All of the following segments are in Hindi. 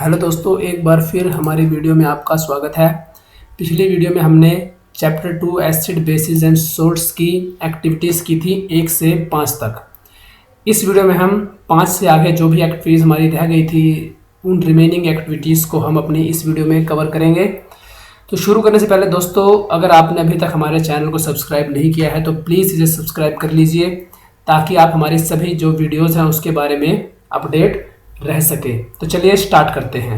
हेलो दोस्तों, एक बार फिर हमारी वीडियो में आपका स्वागत है। पिछली वीडियो में हमने chapter 2 acid basis and salts की एक्टिविटीज़ की थी 1 से 5 तक। इस वीडियो में हम 5 से आगे जो भी एक्टिविटीज़ हमारी रह गई थी उन रिमेनिंग एक्टिविटीज़ को हम अपनी इस वीडियो में कवर करेंगे। तो शुरू करने से पहले दोस्तों, अगर आपने अभी तक हमारे चैनल को सब्सक्राइब नहीं किया है तो प्लीज़ इसे सब्सक्राइब कर लीजिए ताकि आप हमारी सभी जो वीडियोज़ हैं उसके बारे में अपडेट रह सके। तो चलिए स्टार्ट करते हैं।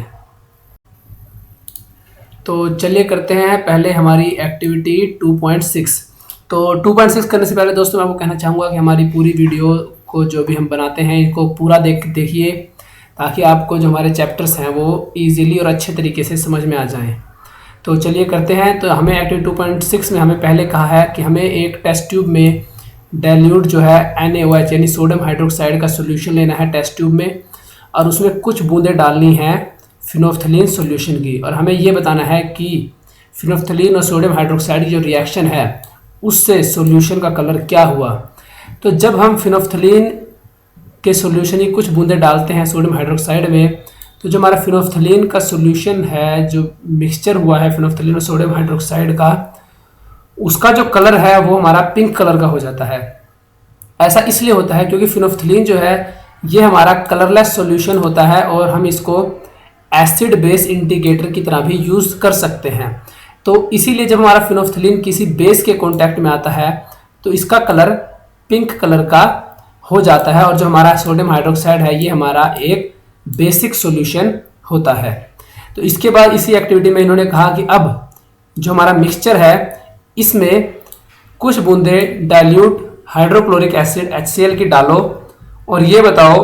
तो चलिए करते हैं पहले हमारी एक्टिविटी 2.6। तो 2.6 करने से पहले दोस्तों मैं आपको कहना चाहूँगा कि हमारी पूरी वीडियो को जो भी हम बनाते हैं इनको पूरा देखिए ताकि आपको जो हमारे चैप्टर्स हैं वो इजीली और अच्छे तरीके से समझ में आ जाएं। तो चलिए करते हैं। तो हमें एक्टिविटी 2.6 में हमें पहले कहा है कि हमें एक टेस्ट ट्यूब में डाइल्यूट जो है NaOH यानी सोडियम हाइड्रोक्साइड का सोल्यूशन लेना है टेस्ट ट्यूब में, और उसमें कुछ बूंदें डालनी हैं फिनोल्फ्थलीन सॉल्यूशन की, और हमें ये बताना है कि फिनोल्फ्थलीन और सोडियम हाइड्रोक्साइड की जो रिएक्शन है उससे सॉल्यूशन का कलर क्या हुआ। तो जब हम फिनोल्फ्थलीन के सॉल्यूशन की कुछ बूंदें डालते हैं सोडियम हाइड्रोक्साइड में, तो जो हमारा फिनोल्फ्थलीन का सॉल्यूशन है, जो मिक्सचर हुआ है फिनोल्फ्थलीन और सोडियम हाइड्रोक्साइड का, उसका जो कलर है वो हमारा पिंक कलर का हो जाता है। ऐसा इसलिए होता है क्योंकि फिनोल्फ्थलीन जो है ये हमारा कलरलेस सॉल्यूशन होता है और हम इसको एसिड बेस इंडिकेटर की तरह भी यूज़ कर सकते हैं। तो इसीलिए जब हमारा फिनोल्फ्थलीन किसी बेस के कांटेक्ट में आता है तो इसका कलर पिंक कलर का हो जाता है, और जो हमारा सोडियम हाइड्रोक्साइड है ये हमारा एक बेसिक सॉल्यूशन होता है। तो इसके बाद इसी एक्टिविटी में इन्होंने कहा कि अब जो हमारा मिक्सचर है इसमें कुछ बूंदें डाइल्यूट हाइड्रोक्लोरिक एसिड HCl की डालो और ये बताओ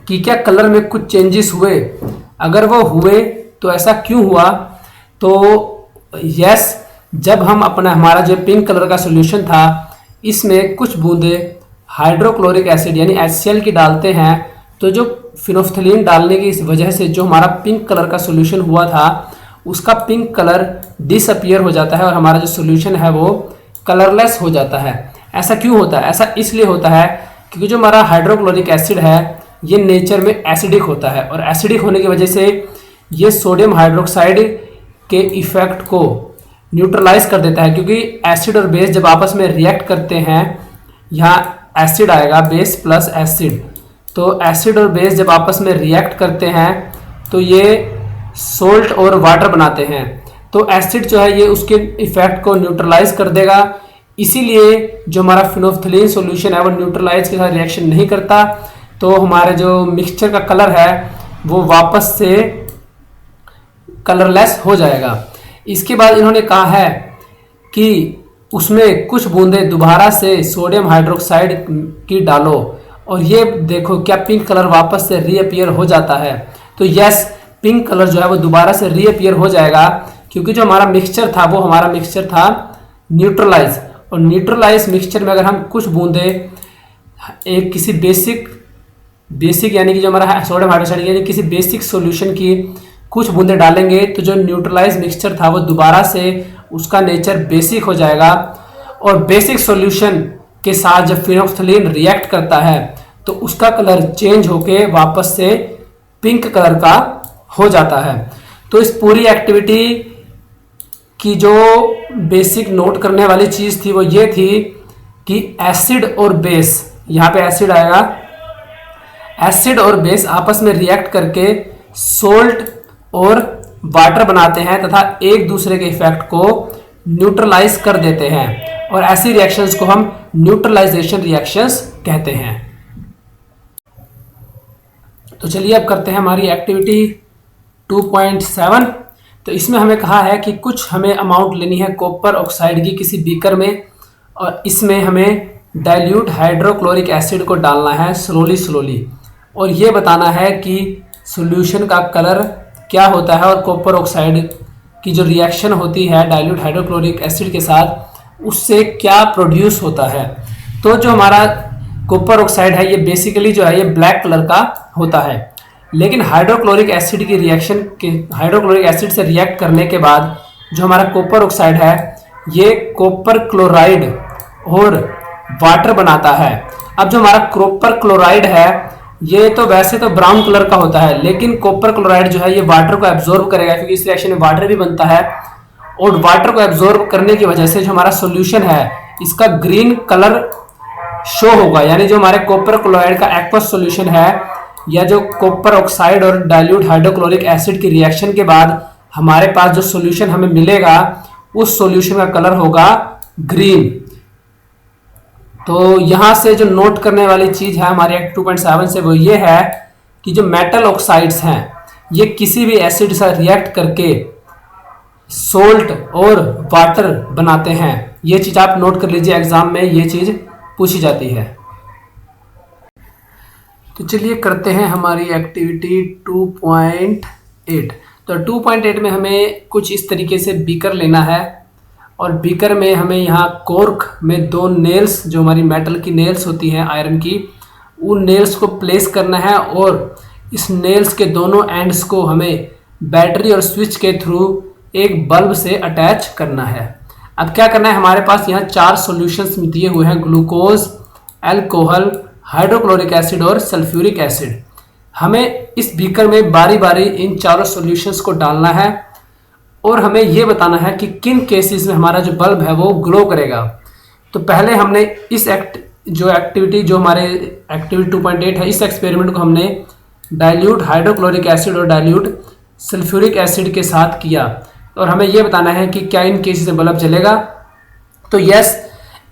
कि क्या कलर में कुछ चेंजेस हुए। अगर वो हुए तो ऐसा क्यों हुआ। तो यस, जब हम हमारा जो पिंक कलर का सॉल्यूशन था इसमें कुछ बूंदे हाइड्रोक्लोरिक एसिड यानी HCl की डालते हैं, तो जो फिनोल्फ्थलीन डालने की वजह से जो हमारा पिंक कलर का सॉल्यूशन हुआ था उसका पिंक कलर डिसअपियर हो जाता है और हमारा जो सॉल्यूशन है वो कलरलेस हो जाता है। ऐसा क्यों होता है? ऐसा इसलिए होता है क्योंकि जो हमारा हाइड्रोक्लोरिक एसिड है ये नेचर में एसिडिक होता है, और एसिडिक होने की वजह से ये सोडियम हाइड्रोक्साइड के इफेक्ट को न्यूट्रलाइज कर देता है। क्योंकि एसिड और बेस जब आपस में रिएक्ट करते हैं, यहाँ एसिड आएगा, बेस प्लस एसिड, तो एसिड और बेस जब आपस में रिएक्ट करते हैं तो ये सोल्ट और वाटर बनाते हैं। तो एसिड जो है ये उसके इफेक्ट को न्यूट्रलाइज कर देगा। इसीलिए जो हमारा फिनोल्फ्थलीन सॉल्यूशन है वो न्यूट्रलाइज के साथ रिएक्शन नहीं करता, तो हमारे जो मिक्सचर का कलर है वो वापस से कलरलेस हो जाएगा। इसके बाद इन्होंने कहा है कि उसमें कुछ बूंदें दोबारा से सोडियम हाइड्रोक्साइड की डालो और ये देखो क्या पिंक कलर वापस से रीअपियर हो जाता है। तो यस, पिंक कलर जो है वो दोबारा से रीअपियर हो जाएगा क्योंकि जो हमारा मिक्सचर था वो हमारा मिक्सचर था न्यूट्रलाइज, और न्यूट्रलाइज मिक्सचर में अगर हम कुछ बूंदे एक किसी बेसिक यानी कि जो हमारा सोडियम हाइड्रोक्साइड यानी किसी बेसिक सॉल्यूशन की कुछ बूंदे डालेंगे तो जो न्यूट्रलाइज मिक्सचर था वो दोबारा से उसका नेचर बेसिक हो जाएगा, और बेसिक सॉल्यूशन के साथ जब फिनोल्फ्थलीन रिएक्ट करता है तो उसका कलर चेंज होके वापस से पिंक कलर का हो जाता है। तो इस पूरी एक्टिविटी की जो बेसिक नोट करने वाली चीज़ थी वो ये थी कि एसिड और बेस, यहाँ पे एसिड आएगा, एसिड और बेस आपस में रिएक्ट करके सोल्ट और वाटर बनाते हैं तथा एक दूसरे के इफेक्ट को न्यूट्रलाइज कर देते हैं, और ऐसी रिएक्शंस को हम न्यूट्रलाइजेशन रिएक्शंस कहते हैं। तो चलिए अब करते हैं हमारी एक्टिविटी 2.7। तो इसमें हमें कहा है कि कुछ हमें अमाउंट लेनी है कॉपर ऑक्साइड की किसी बीकर में, और इसमें हमें डाइल्यूट हाइड्रोक्लोरिक एसिड को डालना है स्लोली, और ये बताना है कि सॉल्यूशन का कलर क्या होता है और कॉपर ऑक्साइड की जो रिएक्शन होती है डाइल्यूट हाइड्रोक्लोरिक एसिड के साथ उससे क्या प्रोड्यूस होता है। तो जो हमारा कॉपर ऑक्साइड है ये बेसिकली जो है ये ब्लैक कलर का होता है, लेकिन हाइड्रोक्लोरिक एसिड की रिएक्शन के हाइड्रोक्लोरिक एसिड से रिएक्ट करने के बाद जो हमारा कॉपर ऑक्साइड है ये कॉपर क्लोराइड और वाटर बनाता है। अब जो हमारा कॉपर क्लोराइड है ये तो वैसे तो ब्राउन कलर का होता है, लेकिन कॉपर क्लोराइड जो है ये वाटर को एब्जॉर्ब करेगा, क्योंकि इस रिएक्शन में वाटर भी बनता है। और वाटर को एब्जॉर्ब करने की वजह से जो हमारा सॉल्यूशन है इसका ग्रीन कलर शो होगा, यानी जो हमारे कॉपर क्लोराइड का एक्वस सॉल्यूशन है या जो कॉपर ऑक्साइड और डाइल्यूट हाइड्रोक्लोरिक एसिड की रिएक्शन के बाद हमारे पास जो सॉल्यूशन हमें मिलेगा उस सॉल्यूशन का कलर होगा ग्रीन। तो यहां से जो नोट करने वाली चीज है हमारे एक्ट 2.7 से वो ये है कि जो मेटल ऑक्साइड्स हैं ये किसी भी एसिड से रिएक्ट करके सोल्ट और वाटर बनाते हैं। ये चीज आप नोट कर लीजिए, एग्जाम में ये चीज पूछी जाती है। तो चलिए करते हैं हमारी एक्टिविटी 2.8। तो 2.8 में हमें कुछ इस तरीके से बीकर लेना है और बीकर में हमें यहाँ कॉर्क में दो नेल्स, जो हमारी मेटल की नेल्स होती हैं आयरन की, उन नेल्स को प्लेस करना है और इस नेल्स के दोनों एंड्स को हमें बैटरी और स्विच के थ्रू एक बल्ब से अटैच करना है। अब क्या करना है, हमारे पास यहाँ 4 सॉल्यूशंस दिए हुए हैं, ग्लूकोज, अल्कोहल, हाइड्रोक्लोरिक एसिड और सल्फ्यूरिक एसिड। हमें इस बीकर में बारी बारी इन चारों सॉल्यूशंस को डालना है और हमें यह बताना है कि किन केसेस में हमारा जो बल्ब है वो ग्लो करेगा। तो पहले हमने इस एक्टिविटी जो हमारे एक्टिविटी 2.8 है, इस एक्सपेरिमेंट को हमने डाइल्यूट हाइड्रोक्लोरिक एसिड और डाइल्यूट सल्फ्यूरिक एसिड के साथ किया और हमें यह बताना है कि क्या इन केसेस में बल्ब जलेगा। तो यस,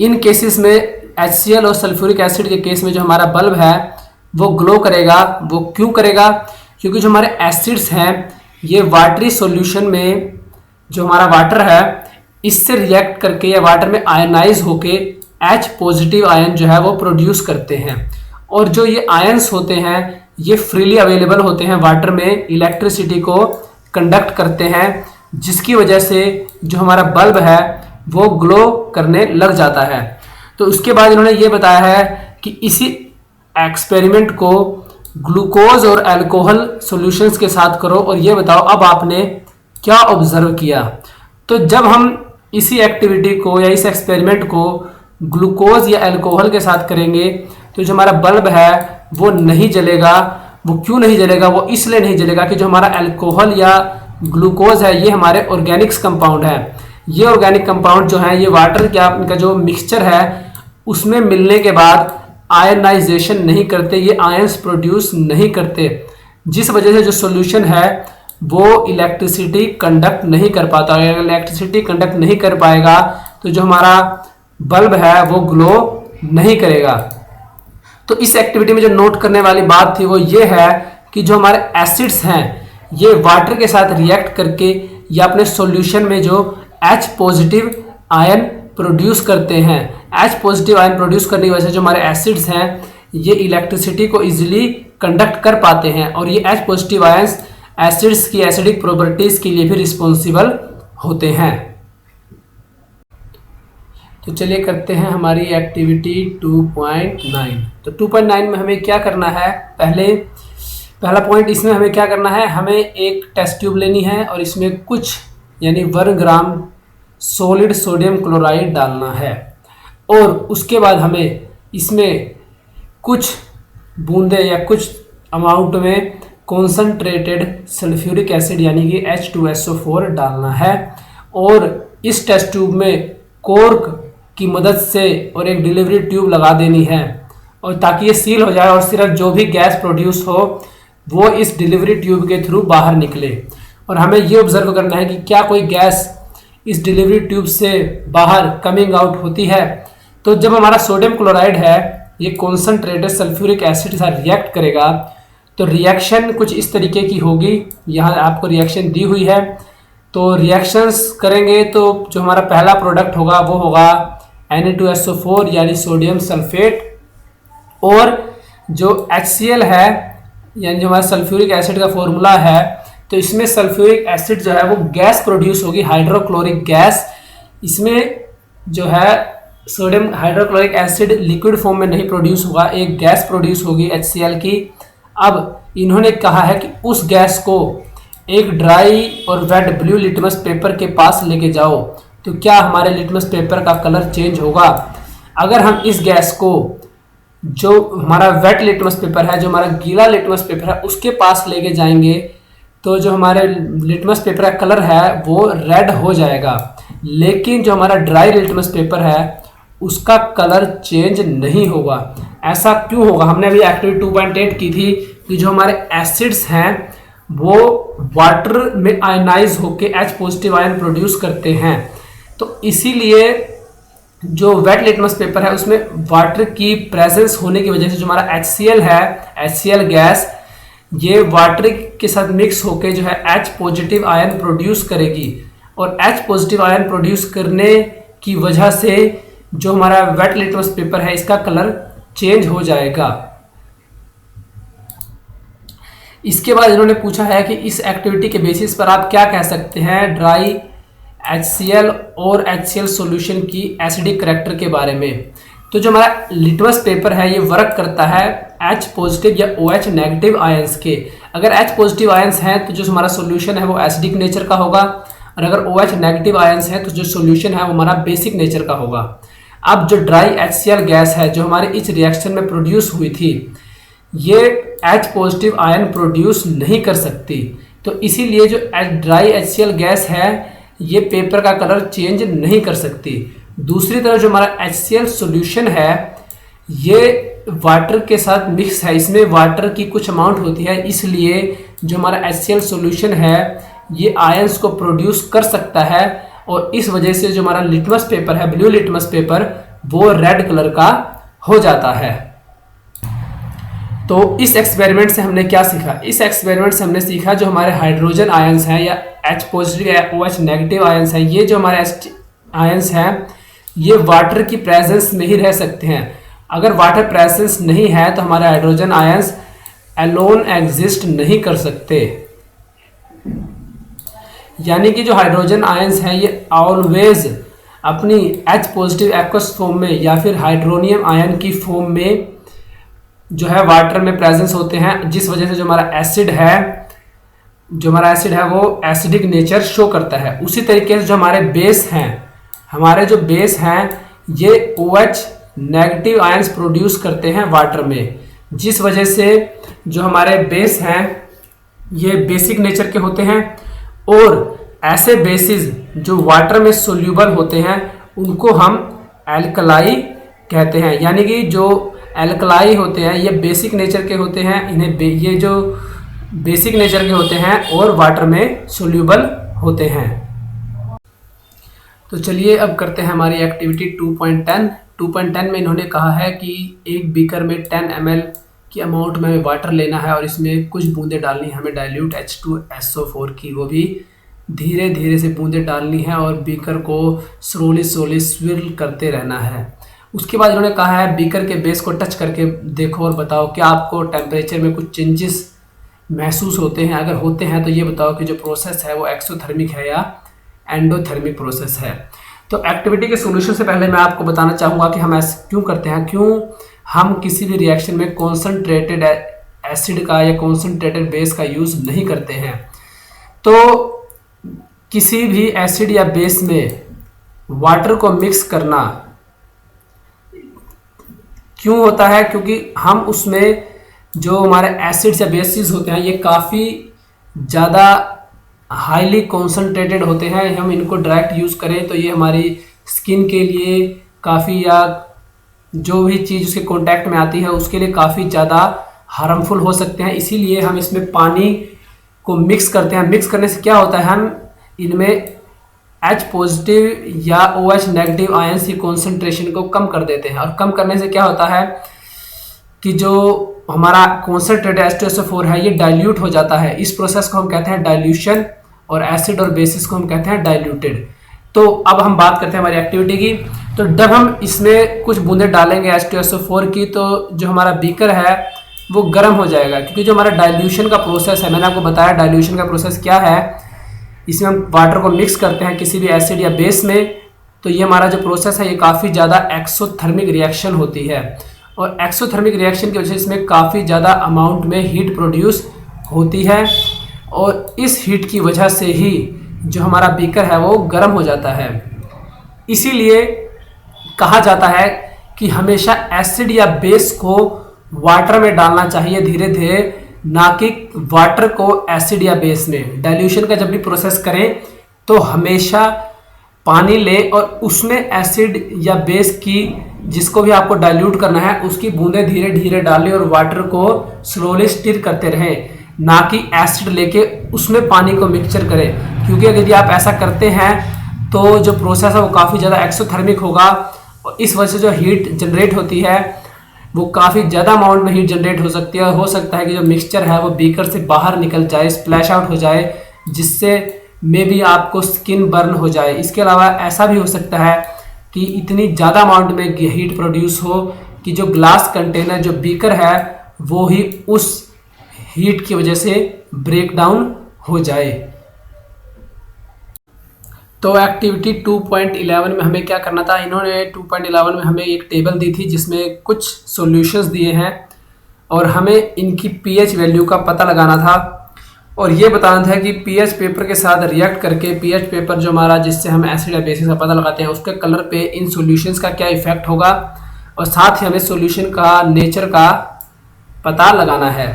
इन केसेस में HCl और सल्फ्यूरिक एसिड के केस में जो हमारा बल्ब है वो ग्लो करेगा। वो क्यों करेगा? क्योंकि जो हमारे एसिड्स हैं ये वाटरी सॉल्यूशन में जो हमारा वाटर है इससे रिएक्ट करके या वाटर में आयनाइज होके H पॉजिटिव आयन जो है वो प्रोड्यूस करते हैं। और जो ये आयन्स होते हैं ये फ्रीली अवेलेबल होते हैं वाटर में, इलेक्ट्रिसिटी को कंडक्ट करते हैं, जिसकी वजह से जो हमारा बल्ब है वो ग्लो करने लग जाता है। तो उसके बाद इन्होंने ये बताया है कि इसी एक्सपेरिमेंट को ग्लूकोज और अल्कोहल सॉल्यूशंस के साथ करो और ये बताओ अब आपने क्या ऑब्जर्व किया। तो जब हम इसी एक्टिविटी को या इस एक्सपेरिमेंट को ग्लूकोज या अल्कोहल के साथ करेंगे तो जो हमारा बल्ब है वो नहीं जलेगा। वो क्यों नहीं जलेगा? वो इसलिए नहीं जलेगा कि जो हमारा अल्कोहल या ग्लूकोज है ये हमारे ऑर्गेनिक्स कंपाउंड है। ये ऑर्गेनिक कंपाउंड जो है ये वाटर का जो मिक्सचर है उसमें मिलने के बाद आयनाइजेशन नहीं करते, ये आयंस प्रोड्यूस नहीं करते, जिस वजह से जो सॉल्यूशन है वो इलेक्ट्रिसिटी कंडक्ट नहीं कर पाता। अगर इलेक्ट्रिसिटी कंडक्ट नहीं कर पाएगा तो जो हमारा बल्ब है वो ग्लो नहीं करेगा। तो इस एक्टिविटी में जो नोट करने वाली बात थी वो ये है कि जो हमारे एसिड्स हैं ये वाटर के साथ रिएक्ट करके या अपने सॉल्यूशन में जो H पॉजिटिव आयन प्रोड्यूस करते हैं। H पॉजिटिव आयन प्रोड्यूस करने की वजह से जो हमारे एसिड्स हैं ये इलेक्ट्रिसिटी को इजीली कंडक्ट कर पाते हैं और ये H पॉजिटिव आयंस एसिड्स की एसिडिक प्रॉपर्टीज के लिए भी रिस्पॉन्सिबल होते हैं। तो चलिए करते हैं हमारी एक्टिविटी 2.9। तो 2.9 में हमें क्या करना है, पहला पॉइंट इसमें हमें क्या करना है, हमें एक टेस्ट ट्यूब लेनी है और इसमें कुछ यानी 1 ग्राम सॉलिड सोडियम क्लोराइड डालना है और उसके बाद हमें इसमें कुछ बूंदे या कुछ अमाउंट में कॉन्सनट्रेटेड सल्फ्यूरिक एसिड यानी कि H2SO4 डालना है और इस टेस्ट ट्यूब में कॉर्क की मदद से और एक डिलीवरी ट्यूब लगा देनी है और ताकि ये सील हो जाए और सिर्फ जो भी गैस प्रोड्यूस हो वो इस डिलीवरी ट्यूब के थ्रू बाहर निकले। और हमें ये ऑब्जर्व करना है कि क्या कोई गैस इस डिलीवरी ट्यूब से बाहर कमिंग आउट होती है। तो जब हमारा सोडियम क्लोराइड है ये कॉन्सनट्रेटेड सल्फ्यूरिक एसिड के साथ रिएक्ट करेगा तो रिएक्शन कुछ इस तरीके की होगी। यहाँ आपको रिएक्शन दी हुई है, तो रिएक्शंस करेंगे तो जो हमारा पहला प्रोडक्ट होगा वो होगा Na2SO4 यानी सोडियम सल्फेट और जो HCl है यानी जो हमारा सल्फ्यूरिक एसिड का फॉर्मूला है तो इसमें सल्फ्यूरिक एसिड जो है वो गैस प्रोड्यूस होगी, हाइड्रोक्लोरिक गैस। इसमें जो है sodium hydrochloric acid liquid form में नहीं प्रोड्यूस होगा, एक गैस प्रोड्यूस होगी HCl की। अब इन्होंने कहा है कि उस गैस को एक ड्राई और वेट ब्लू लिटमस पेपर के पास लेके जाओ तो क्या हमारे लिटमस पेपर का कलर चेंज होगा। अगर हम इस गैस को जो हमारा वेट लिटमस पेपर है, जो हमारा गीला लिटमस पेपर है, उसके पास लेके जाएंगे तो जो हमारे लिटमस पेपर का कलर है वो रेड हो जाएगा। लेकिन जो हमारा ड्राई लिटमस पेपर है उसका कलर चेंज नहीं होगा। ऐसा क्यों होगा? हमने अभी एक्टिविटी 2.8 की थी कि जो हमारे एसिड्स हैं वो वाटर में आयनाइज होके H पॉजिटिव आयन प्रोड्यूस करते हैं। तो इसीलिए जो वेट लिटमस पेपर है उसमें वाटर की प्रेजेंस होने की वजह से जो हमारा HCl है, HCl गैस, ये वाटर के साथ मिक्स होके जो है H पॉजिटिव आयन प्रोड्यूस करेगी। और H पॉजिटिव आयन प्रोड्यूस करने की वजह से जो हमारा वेट लिटमस पेपर है इसका कलर चेंज हो जाएगा। इसके बाद इन्होंने पूछा है कि इस एक्टिविटी के बेसिस पर आप क्या कह सकते हैं ड्राई HCl और HCl सॉल्यूशन की एसिडिक करैक्टर के बारे में। तो जो हमारा लिटमस पेपर है ये वर्क करता है H पॉजिटिव या OH नेगेटिव आयंस के। अगर H पॉजिटिव आयंस हैं तो जो हमारा सॉल्यूशन है वो एसिडिक नेचर का होगा, और अगर OH नेगेटिव आयंस हैं तो जो सॉल्यूशन है वो हमारा बेसिक नेचर का होगा। अब जो ड्राई HCl गैस है जो हमारे इस रिएक्शन में प्रोड्यूस हुई थी, ये H पॉजिटिव आयन प्रोड्यूस नहीं कर सकती। तो इसीलिए जो ड्राई HCl गैस है ये पेपर का कलर चेंज नहीं कर सकती। दूसरी तरफ जो हमारा HCl सॉल्यूशन है ये वाटर के साथ मिक्स है, इसमें वाटर की कुछ अमाउंट होती है, इसलिए जो हमारा HCl सॉल्यूशन है ये आयंस को प्रोड्यूस कर सकता है। और इस वजह से जो हमारा लिटमस पेपर है, ब्लू लिटमस पेपर, वो रेड कलर का हो जाता है। तो इस एक्सपेरिमेंट से हमने क्या सीखा? इस एक्सपेरिमेंट से हमने सीखा जो हमारे हाइड्रोजन आयंस हैं या H पॉजिटिव या OH नेगेटिव आयंस हैं, ये जो हमारे आयंस हैं ये वाटर की प्रेजेंस में ही रह सकते हैं। अगर वाटर प्रेजेंस नहीं है तो हमारे हाइड्रोजन आयंस अलोन एग्जिस्ट नहीं कर सकते। यानी कि जो हाइड्रोजन आयंस हैं ये ऑलवेज अपनी H पॉजिटिव एक्वस फॉर्म में या फिर हाइड्रोनियम आयन की फॉर्म में जो है वाटर में प्रेजेंस होते हैं, जिस वजह से जो हमारा एसिड है वो एसिडिक नेचर शो करता है। उसी तरीके से जो हमारे बेस हैं ये OH नेगेटिव आयंस प्रोड्यूस करते हैं वाटर में, जिस वजह से जो हमारे बेस हैं ये बेसिक नेचर के होते हैं। और ऐसे बेसिस जो वाटर में सोल्यूबल होते हैं उनको हम एल्कलाई कहते हैं। यानी कि जो एल्कलाई होते हैं ये बेसिक नेचर के होते हैं, ये जो बेसिक नेचर के होते हैं और वाटर में सोल्यूबल होते हैं। तो चलिए अब करते हैं हमारी एक्टिविटी 2.10। 2.10 में इन्होंने कहा है कि एक बीकर में 10 ml की अमाउंट में हमें वाटर लेना है और इसमें कुछ बूंदें डालनी है हमें डाइल्यूट H2SO4 की, वो भी धीरे धीरे से बूंदें डालनी है और बीकर को स्लोली स्विर्ल करते रहना है। उसके बाद इन्होंने कहा है बीकर के बेस को टच करके देखो और बताओ क्या आपको टेम्परेचर में कुछ चेंजेस महसूस होते हैं। अगर होते हैं तो ये बताओ कि जो प्रोसेस है वो एक्सोथर्मिक है या एंडोथर्मिक प्रोसेस है। तो एक्टिविटी के सॉल्यूशन से पहले मैं आपको बताना चाहूँगा कि हम ऐसे क्यों करते हैं, क्यों हम किसी भी रिएक्शन में कॉन्सनट्रेटेड एसिड का या कॉन्सनट्रेटेड बेस का यूज़ नहीं करते हैं। तो किसी भी एसिड या बेस में वाटर को मिक्स करना क्यों होता है? क्योंकि हम उसमें जो हमारे एसिड्स या बेसिस होते हैं ये काफ़ी ज़्यादा हाईली कॉन्सनट्रेटेड होते हैं। हम इनको डायरेक्ट यूज़ करें तो ये हमारी स्किन के लिए काफ़ी, या जो भी चीज़ उसके कांटेक्ट में आती है उसके लिए काफ़ी ज़्यादा हार्मफुल हो सकते हैं। इसीलिए हम इसमें पानी को मिक्स करते हैं। मिक्स करने से क्या होता है, हम इनमें H पॉजिटिव या OH नेगेटिव आयंस की कॉन्सेंट्रेशन को कम कर देते हैं। और कम करने से क्या होता है कि जो हमारा कॉन्सेंट्रेटेड H2SO4 है ये डाइल्यूट हो जाता है। इस प्रोसेस को हम कहते हैं डाइल्यूशन, और एसिड और बेसिस को हम कहते हैं डाइल्यूटेड। तो अब हम बात करते हैं हमारी एक्टिविटी की। तो जब हम इसमें कुछ बूंदें डालेंगे H2SO4 की तो जो हमारा बीकर है वो गर्म हो जाएगा, क्योंकि जो हमारा डाइल्यूशन का प्रोसेस है, मैंने आपको बताया डाइल्यूशन का प्रोसेस क्या है। इसमें हम वाटर को मिक्स करते हैं किसी भी एसिड या बेस में, तो ये हमारा जो प्रोसेस है ये काफ़ी ज़्यादा एक्सोथर्मिक रिएक्शन होती है। और एक्सोथर्मिक रिएक्शन की वजह से इसमें काफ़ी ज़्यादा अमाउंट में हीट प्रोड्यूस होती है, और इस हीट की वजह से ही जो हमारा बीकर है वो गर्म हो जाता है। इसीलिए कहा जाता है कि हमेशा एसिड या बेस को वाटर में डालना चाहिए धीरे धीरे, ना कि वाटर को एसिड या बेस में। डाइल्यूशन का जब भी प्रोसेस करें तो हमेशा पानी लें और उसमें एसिड या बेस की, जिसको भी आपको डाइल्यूट करना है, उसकी बूंदें धीरे धीरे डालें और वाटर को स्लोली स्टिर करते रहें, ना कि एसिड लेके उसमें पानी को मिक्सचर करें। क्योंकि यदि आप ऐसा करते हैं तो जो प्रोसेस है वो काफ़ी ज़्यादा एक्सोथर्मिक होगा और इस वजह से जो हीट जनरेट होती है वो काफ़ी ज़्यादा अमाउंट में हीट जनरेट हो सकती है। हो सकता है कि जो मिक्सचर है वो बीकर से बाहर निकल जाए, स्प्लैश आउट हो जाए, जिससे मे भी आपको स्किन बर्न हो जाए। इसके अलावा ऐसा भी हो सकता है कि इतनी ज़्यादा अमाउंट में हीट प्रोड्यूस हो कि जो ग्लास कंटेनर, जो बीकर है, वो ही उस हीट की वजह से ब्रेक डाउन हो जाए। तो एक्टिविटी 2.11 में हमें क्या करना था, इन्होंने 2.11 में हमें एक टेबल दी थी जिसमें कुछ सॉल्यूशंस दिए हैं और हमें इनकी पीएच वैल्यू का पता लगाना था और ये बताना था कि पीएच पेपर के साथ रिएक्ट करके पीएच पेपर जो हमारा, जिससे हम एसिड या बेसिस का पता लगाते हैं, उसके कलर पे इन सॉल्यूशंस का क्या इफेक्ट होगा और साथ ही हमें सॉल्यूशन का नेचर का पता लगाना है।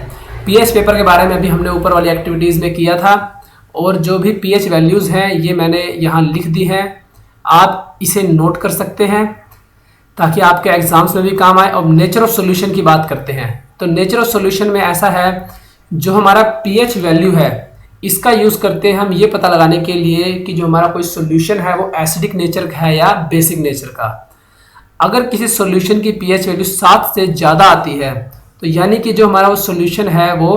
पीएच पेपर के बारे में अभी हमने ऊपर वाली एक्टिविटीज़ में किया था और जो भी पीएच वैल्यूज़ हैं ये मैंने यहाँ लिख दी हैं, आप इसे नोट कर सकते हैं ताकि आपके एग्जाम्स में भी काम आए। और नेचर ऑफ सॉल्यूशन की बात करते हैं तो नेचर ऑफ सॉल्यूशन में ऐसा है, जो हमारा पीएच वैल्यू है इसका यूज़ करते हैं हम ये पता लगाने के लिए कि जो हमारा कोई सॉल्यूशन है वो एसिडिक नेचर का है या बेसिक नेचर का। अगर किसी सॉल्यूशन की पीएच वैल्यू 7 से ज़्यादा आती है तो यानी कि जो हमारा वो सॉल्यूशन है वो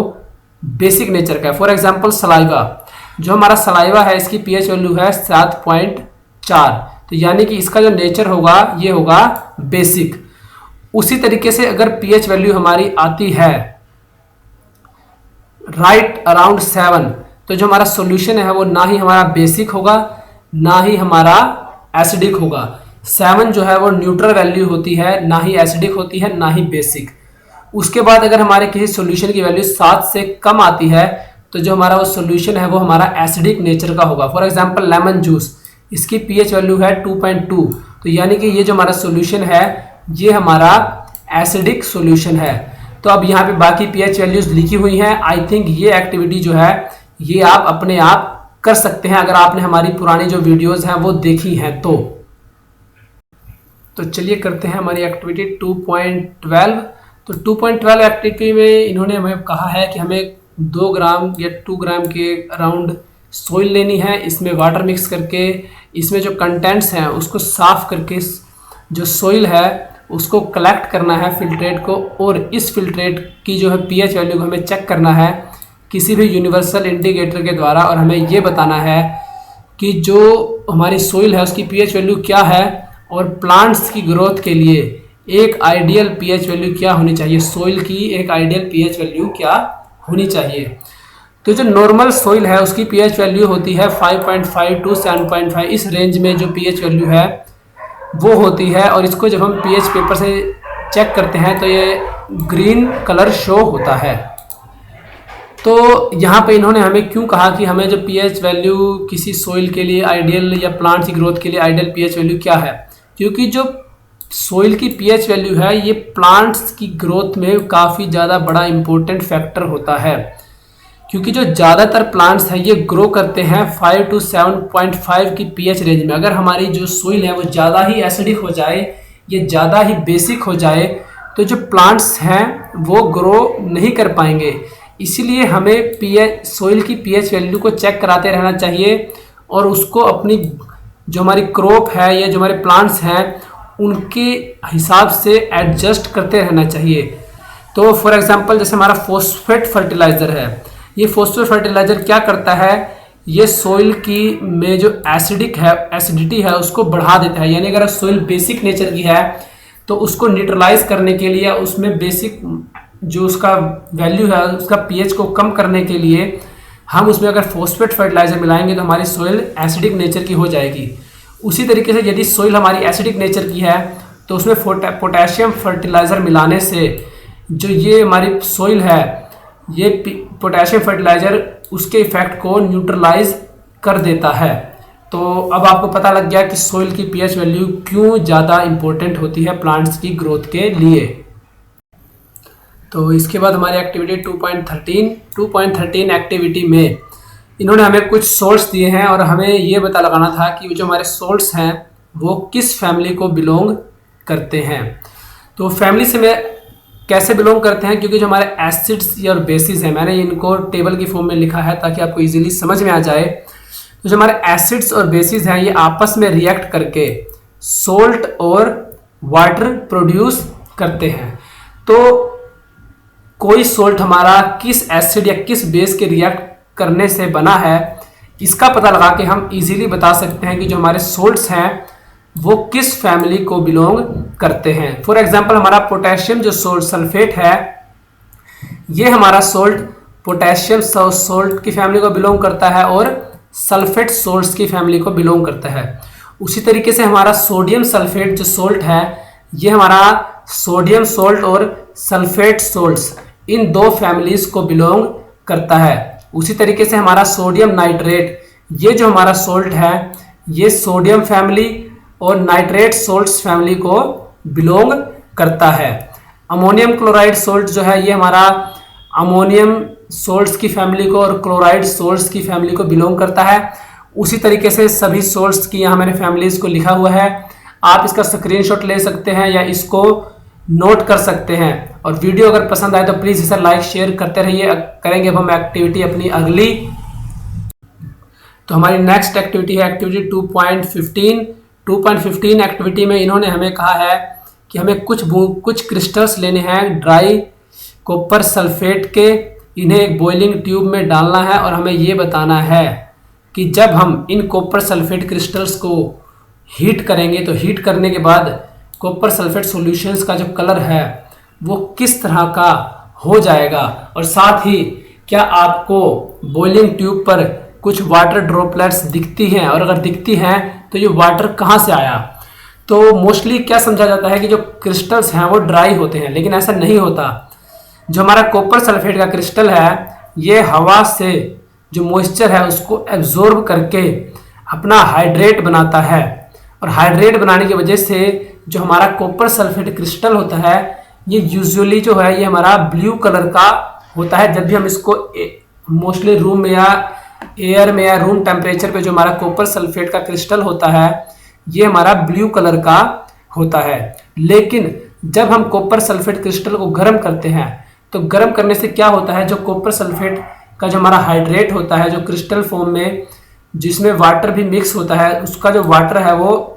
बेसिक नेचर का है। फॉर एग्जांपल सलाइवा, जो हमारा सलाइवा है इसकी पीएच वैल्यू है 7.4, तो यानी कि इसका जो नेचर होगा ये होगा बेसिक। उसी तरीके से अगर पीएच वैल्यू हमारी आती है राइट अराउंड 7, तो जो हमारा सॉल्यूशन है वो ना ही हमारा बेसिक होगा ना ही हमारा एसिडिक होगा। 7 जो है वो न्यूट्रल वैल्यू होती है, ना ही एसिडिक होती है ना ही बेसिक। उसके बाद अगर हमारे किसी सॉल्यूशन की वैल्यू 7 से कम आती है तो जो हमारा वो सॉल्यूशन है वो हमारा एसिडिक नेचर का होगा। फॉर एग्जांपल लेमन जूस, इसकी पीएच वैल्यू है 2.2, तो यानी कि ये जो हमारा सॉल्यूशन है ये हमारा एसिडिक सॉल्यूशन है। तो अब यहाँ पे बाकी पीएच वैल्यूज लिखी हुई हैं। आई थिंक ये एक्टिविटी जो है ये आप अपने आप कर सकते हैं अगर आपने हमारी पुरानी जो वीडियोस हैं वो देखी हैं तो चलिए करते हैं हमारी एक्टिविटी 2.12। तो 2.12 एक्टिविटी में इन्होंने हमें कहा है कि हमें 2 ग्राम या 2 ग्राम के अराउंड सोइल लेनी है, इसमें वाटर मिक्स करके इसमें जो कंटेंट्स हैं उसको साफ करके जो सोइल है उसको कलेक्ट करना है फिल्ट्रेट को, और इस फिल्ट्रेट की जो है पीएच वैल्यू को हमें चेक करना है किसी भी यूनिवर्सल इंडिकेटर के द्वारा, और हमें ये बताना है कि जो हमारी सोइल है उसकी पीएच वैल्यू क्या है और प्लांट्स की ग्रोथ के लिए एक आइडियल पीएच वैल्यू क्या होनी चाहिए, सोइल की एक आइडियल पीएच वैल्यू क्या होनी चाहिए। तो जो नॉर्मल सोइल है उसकी पीएच वैल्यू होती है 5.5 टू 7.5, इस रेंज में जो पीएच वैल्यू है वो होती है। और इसको जब हम पीएच पेपर से चेक करते हैं तो ये ग्रीन कलर शो होता है। तो यहाँ पे इन्होंने हमें क्यों कहा कि हमें जो पीएच वैल्यू किसी सोइल के लिए आइडियल या प्लांट की ग्रोथ के लिए आइडियल पीएच वैल्यू क्या है, क्योंकि जो सोइल की पीएच वैल्यू है ये प्लांट्स की ग्रोथ में काफ़ी ज़्यादा बड़ा इम्पोर्टेंट फैक्टर होता है। क्योंकि जो ज़्यादातर प्लांट्स हैं ये ग्रो करते हैं 5 टू 7.5 की पीएच रेंज में। अगर हमारी जो सोइल है वो ज़्यादा ही एसिडिक हो जाए, ये ज़्यादा ही बेसिक हो जाए, तो जो प्लांट्स हैं वो ग्रो नहीं कर पाएंगे। इसीलिए हमें पीएच सोइल की पीएच वैल्यू को चेक कराते रहना चाहिए और उसको अपनी जो हमारी क्रॉप है या जो हमारे प्लांट्स हैं उनके हिसाब से एडजस्ट करते रहना चाहिए। तो फॉर एग्जांपल जैसे हमारा फॉस्फेट फर्टिलाइज़र है, ये फॉस्फेट फर्टिलाइज़र क्या करता है, ये सोइल की में जो एसिडिटी है उसको बढ़ा देता है। यानी अगर सोइल बेसिक नेचर की है तो उसको न्यूट्रलाइज करने के लिए, उसमें बेसिक जो उसका वैल्यू है उसका पीएच को कम करने के लिए हम उसमें अगर फॉस्फेट फर्टिलाइज़र मिलाएंगे तो हमारी सोइल एसिडिक नेचर की हो जाएगी। उसी तरीके से यदि सोइल हमारी एसिडिक नेचर की है तो उसमें पोटेशियम फर्टिलाइज़र मिलाने से जो ये हमारी सोइल है ये पोटेशियम फर्टिलाइज़र उसके इफेक्ट को न्यूट्रलाइज कर देता है। तो अब आपको पता लग गया कि सोइल की पीएच वैल्यू क्यों ज़्यादा इंपॉर्टेंट होती है प्लांट्स की ग्रोथ के लिए। तो इसके बाद हमारी एक्टिविटी 2.13 एक्टिविटी में इन्होंने हमें कुछ सोल्ट्स दिए हैं और हमें ये पता लगाना था कि जो हमारे सोल्ट्स हैं वो किस फैमिली को बिलोंग करते हैं। तो फैमिली से मैं कैसे बिलोंग करते हैं, क्योंकि जो हमारे एसिड्स और बेसिस हैं, मैंने इनको टेबल की फॉर्म में लिखा है ताकि आपको इजीली समझ में आ जाए। तो जो हमारे एसिड्स और बेसिस हैं ये आपस में रिएक्ट करके सोल्ट और वाटर प्रोड्यूस करते हैं। तो कोई सोल्ट हमारा किस एसिड या किस बेस के रिएक्ट करने से बना है, इसका पता लगा के हम इजीली बता सकते हैं कि जो हमारे सोल्ट्स हैं वो किस फैमिली को बिलोंग करते हैं। फॉर एग्जांपल हमारा पोटेशियम जो सोल्ट सल्फेट है, ये हमारा सोल्ट पोटेशियम सोल्ट की फैमिली को बिलोंग करता है और सल्फेट सोल्ट्स की फैमिली को बिलोंग करता है। उसी तरीके से हमारा सोडियम सल्फेट जो सोल्ट है, ये हमारा सोडियम सोल्ट और सल्फेट सोल्ट्स इन दो फैमिलीज को बिलोंग करता है। उसी तरीके से हमारा सोडियम नाइट्रेट, ये जो हमारा सोल्ट है ये सोडियम फैमिली और नाइट्रेट सोल्ट्स फैमिली को बिलोंग करता है। अमोनियम क्लोराइड सोल्ट जो है ये हमारा अमोनियम सोल्ट्स की फैमिली को और क्लोराइड सोल्ट्स की फैमिली को बिलोंग करता है। उसी तरीके से सभी सोल्ट्स की यहाँ मैंने फैमिलीज को लिखा हुआ है, आप इसका स्क्रीनशॉट ले सकते हैं या इसको नोट कर सकते हैं। और वीडियो अगर पसंद आए तो प्लीज़ इसे लाइक शेयर करते रहिए। करेंगे अब हम एक्टिविटी अपनी अगली। तो हमारी नेक्स्ट एक्टिविटी है एक्टिविटी 2.15 एक्टिविटी में इन्होंने हमें कहा है कि हमें कुछ क्रिस्टल्स लेने हैं ड्राई कॉपर सल्फेट के, इन्हें एक बॉइलिंग ट्यूब में डालना है और हमें ये बताना है कि जब हम इन कॉपर सल्फेट क्रिस्टल्स को हीट करेंगे तो हीट करने के बाद कॉपर सल्फेट सॉल्यूशंस का जो कलर है वो किस तरह का हो जाएगा, और साथ ही क्या आपको बॉइलिंग ट्यूब पर कुछ वाटर ड्रॉपलेट्स दिखती हैं, और अगर दिखती हैं तो ये वाटर कहाँ से आया। तो मोस्टली क्या समझा जाता है कि जो क्रिस्टल्स हैं वो ड्राई होते हैं, लेकिन ऐसा नहीं होता। जो हमारा कॉपर सल्फेट का क्रिस्टल है ये हवा से जो मॉइस्चर है उसको एब्जॉर्ब करके अपना हाइड्रेट बनाता है, और हाइड्रेट बनाने की वजह से जो हमारा कॉपर सल्फेट क्रिस्टल होता है ये यूजुअली जो है ये हमारा ब्लू कलर का होता है। जब भी हम इसको मोस्टली रूम में या एयर में या रूम टेम्परेचर पे जो हमारा कॉपर सल्फेट का क्रिस्टल होता है ये हमारा ब्लू कलर का होता है। लेकिन जब हम कॉपर सल्फेट क्रिस्टल को गर्म करते हैं तो गर्म करने से क्या होता है, जो कॉपर सल्फेट का जो हमारा हाइड्रेट होता है जो क्रिस्टल फॉर्म में जिसमें वाटर भी मिक्स होता है, उसका जो वाटर है वो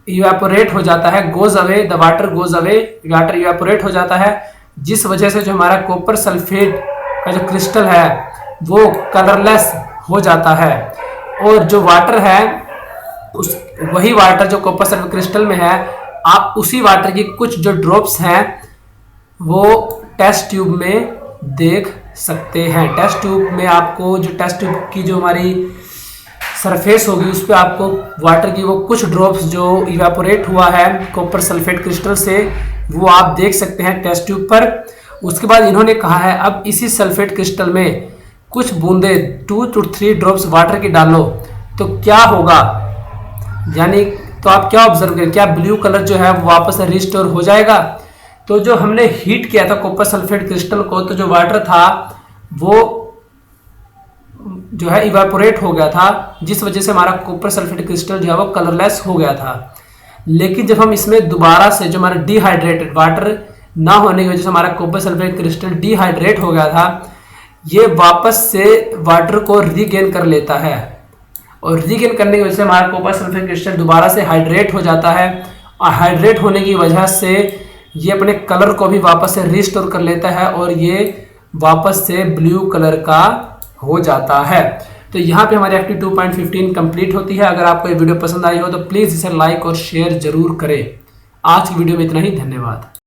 इवेपोरेट हो जाता है, goes away, the water goes away, water evaporate हो जाता है, जिस वजह से जो हमारा कॉपर सल्फेट का जो क्रिस्टल है वो कलरलेस हो जाता है। और जो वाटर है उस वही वाटर जो कॉपर सल्फेट क्रिस्टल में है, आप उसी वाटर की कुछ जो ड्रॉप्स हैं वो टेस्ट ट्यूब में देख सकते हैं। टेस्ट ट्यूब में आपको जो टेस्ट ट्यूब की जो हमारी सरफेस होगी उस पर आपको वाटर की वो कुछ ड्रॉप्स जो इवेपोरेट हुआ है कॉपर सल्फेट क्रिस्टल से वो आप देख सकते हैं टेस्ट ट्यूब पर। उसके बाद इन्होंने कहा है अब इसी सल्फेट क्रिस्टल में कुछ बूंदे 2 to 3 ड्रॉप्स वाटर की डालो तो क्या होगा, यानी तो आप क्या ऑब्जर्व करें, क्या ब्लू कलर जो है वो वापस रिस्टोर हो जाएगा। तो जो हमने हीट किया था कॉपर सल्फेट क्रिस्टल को, तो जो वाटर था वो जो है इवेपोरेट हो गया था, जिस वजह से हमारा कॉपर सल्फेट क्रिस्टल जो है वो कलरलेस हो गया था। लेकिन जब हम इसमें दोबारा से जो हमारा डिहाइड्रेटेड वाटर ना होने की वजह से हमारा कॉपर सल्फेट क्रिस्टल डिहाइड्रेट हो गया था, ये वापस से वाटर को रीगेन कर लेता है, और रीगेन करने की वजह से हमारा कॉपर सल्फेट क्रिस्टल दोबारा से हाइड्रेट हो जाता है, और हाइड्रेट होने की वजह से ये अपने कलर को भी वापस से रिस्टोर कर लेता है और ये वापस से ब्लू कलर का हो जाता है। तो यहाँ पे हमारी एक्टिविटी 2.15 कंप्लीट होती है। अगर आपको ये वीडियो पसंद आई हो तो प्लीज़ इसे लाइक और शेयर जरूर करें। आज की वीडियो में इतना ही, धन्यवाद।